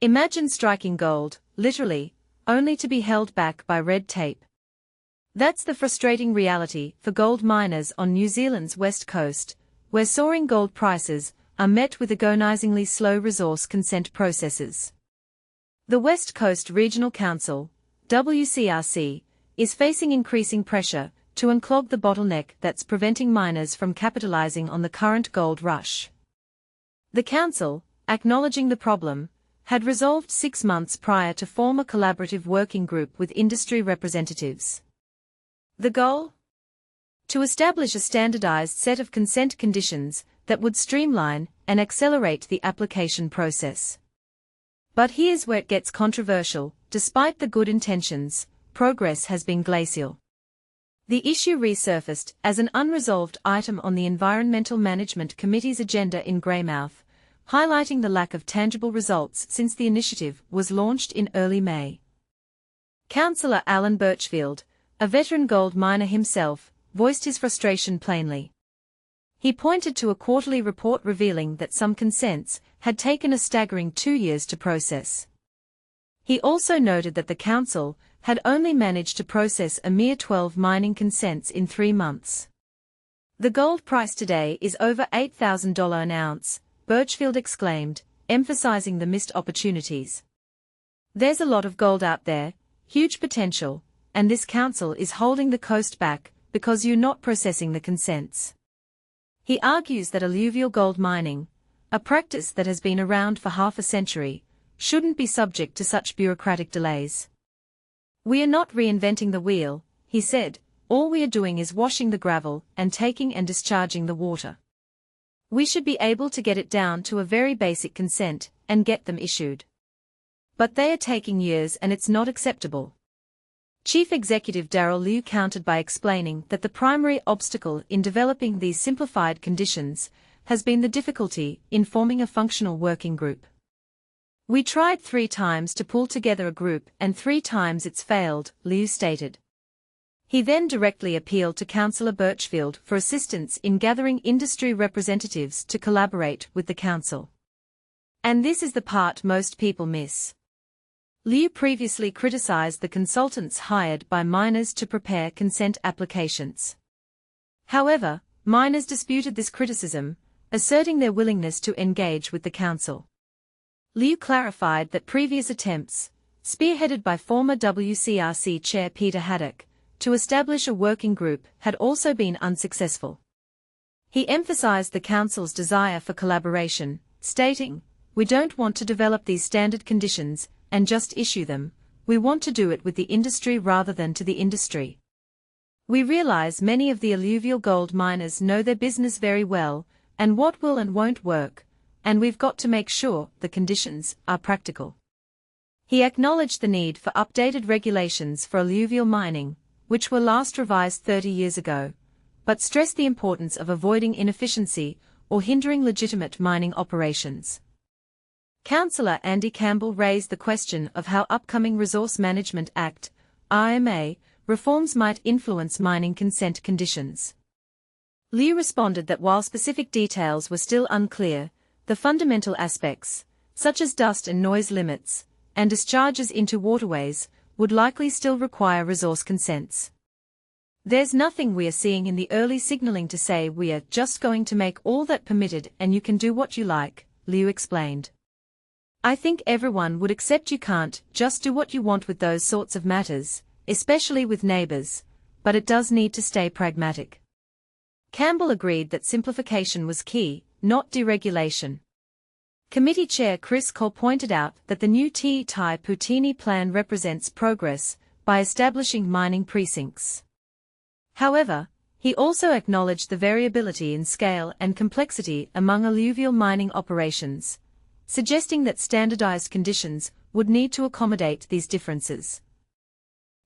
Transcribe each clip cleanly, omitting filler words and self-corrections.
Imagine striking gold, literally, only to be held back by red tape. That's the frustrating reality for gold miners on New Zealand's west coast, where soaring gold prices are met with agonizingly slow resource consent processes. The West Coast Regional Council, WCRC, is facing increasing pressure to unclog the bottleneck that's preventing miners from capitalizing on the current gold rush. The council, acknowledging the problem, had resolved 6 months prior to form a collaborative working group with industry representatives. The goal? To establish a standardized set of consent conditions that would streamline and accelerate the application process. But here's where it gets controversial. Despite the good intentions, progress has been glacial. The issue resurfaced as an unresolved item on the Environmental Management Committee's agenda in Greymouth, highlighting the lack of tangible results since the initiative was launched in early May. Councillor Alan Birchfield, a veteran gold miner himself, voiced his frustration plainly. He pointed to a quarterly report revealing that some consents had taken a staggering 2 years to process. He also noted that the council had only managed to process a mere 12 mining consents in 3 months. The gold price today is over $8,000 an ounce, Birchfield exclaimed, emphasizing the missed opportunities. There's a lot of gold out there, huge potential, and this council is holding the coast back because you're not processing the consents. He argues that alluvial gold mining, a practice that has been around for half a century, shouldn't be subject to such bureaucratic delays. We are not reinventing the wheel, he said, all we are doing is washing the gravel and taking and discharging the water. We should be able to get it down to a very basic consent and get them issued. But they are taking years and it's not acceptable. Chief Executive Darryl Liu countered by explaining that the primary obstacle in developing these simplified conditions has been the difficulty in forming a functional working group. We tried 3 times to pull together a group and 3 times it's failed, Liu stated. He then directly appealed to Councillor Birchfield for assistance in gathering industry representatives to collaborate with the council. And this is the part most people miss. Liu previously criticized the consultants hired by miners to prepare consent applications. However, miners disputed this criticism, asserting their willingness to engage with the council. Liu clarified that previous attempts, spearheaded by former WCRC Chair Peter Haddock, to establish a working group had also been unsuccessful. He emphasized the council's desire for collaboration, stating, "We don't want to develop these standard conditions and just issue them, we want to do it with the industry rather than to the industry. We realize many of the alluvial gold miners know their business very well, and what will and won't work, and we've got to make sure the conditions are practical." He acknowledged the need for updated regulations for alluvial mining, which were last revised 30 years ago, but stressed the importance of avoiding inefficiency or hindering legitimate mining operations. Councillor Andy Campbell raised the question of how upcoming Resource Management Act, RMA, reforms might influence mining consent conditions. Liu responded that while specific details were still unclear, the fundamental aspects, such as dust and noise limits, and discharges into waterways, would likely still require resource consents. There's nothing we are seeing in the early signaling to say we are just going to make all that permitted and you can do what you like, Liu explained. I think everyone would accept you can't just do what you want with those sorts of matters, especially with neighbors, but it does need to stay pragmatic. Campbell agreed that simplification was key, not deregulation. Committee Chair Chris Cole pointed out that the new Te Tai Putini plan represents progress by establishing mining precincts. However, he also acknowledged the variability in scale and complexity among alluvial mining operations, suggesting that standardized conditions would need to accommodate these differences.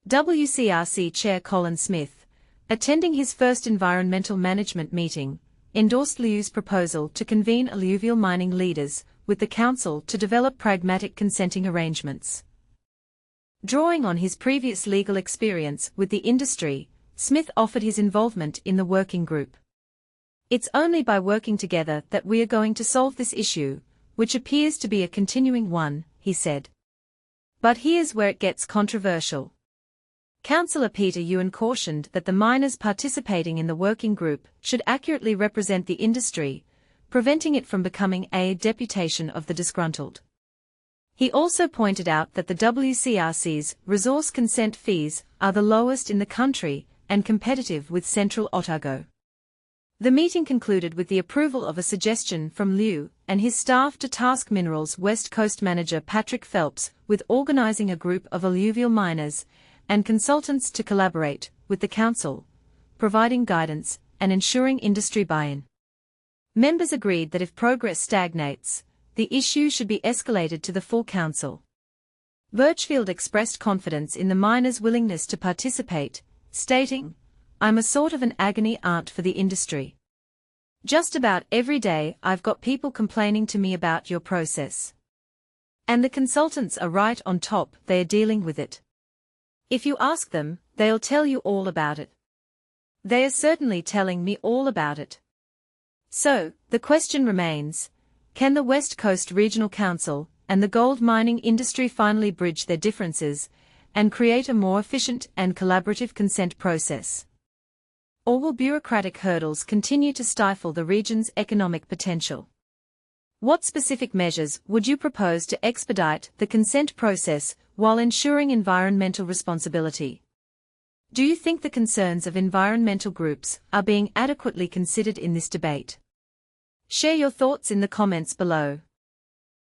WCRC Chair Colin Smith, attending his first environmental management meeting, endorsed Liu's proposal to convene alluvial mining leaders with the council to develop pragmatic consenting arrangements. Drawing on his previous legal experience with the industry, Smith offered his involvement in the working group. "It's only by working together that we are going to solve this issue, which appears to be a continuing one," he said. But here's where it gets controversial. Councillor Peter Ewan cautioned that the miners participating in the working group should accurately represent the industry, preventing it from becoming a deputation of the disgruntled. He also pointed out that the WCRC's resource consent fees are the lowest in the country and competitive with Central Otago. The meeting concluded with the approval of a suggestion from Liu and his staff to task Minerals West Coast manager Patrick Phelps with organising a group of alluvial miners and consultants to collaborate with the council, providing guidance and ensuring industry buy-in. Members agreed that if progress stagnates, the issue should be escalated to the full council. Birchfield expressed confidence in the miners' willingness to participate, stating, "I'm a sort of an agony aunt for the industry. Just about every day I've got people complaining to me about your process. And the consultants are right on top, they are dealing with it. If you ask them, they'll tell you all about it. They are certainly telling me all about it." So, the question remains, can the West Coast Regional Council and the gold mining industry finally bridge their differences and create a more efficient and collaborative consent process? Or will bureaucratic hurdles continue to stifle the region's economic potential? What specific measures would you propose to expedite the consent process while ensuring environmental responsibility? Do you think the concerns of environmental groups are being adequately considered in this debate? Share your thoughts in the comments below.